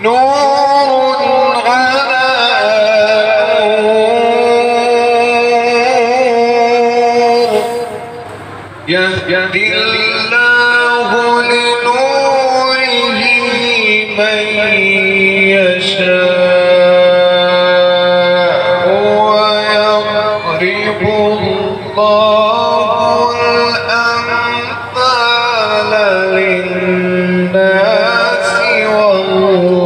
نور على نور يهدي الله لنوره من يشاء ويضرب الله الأمثال للناس والله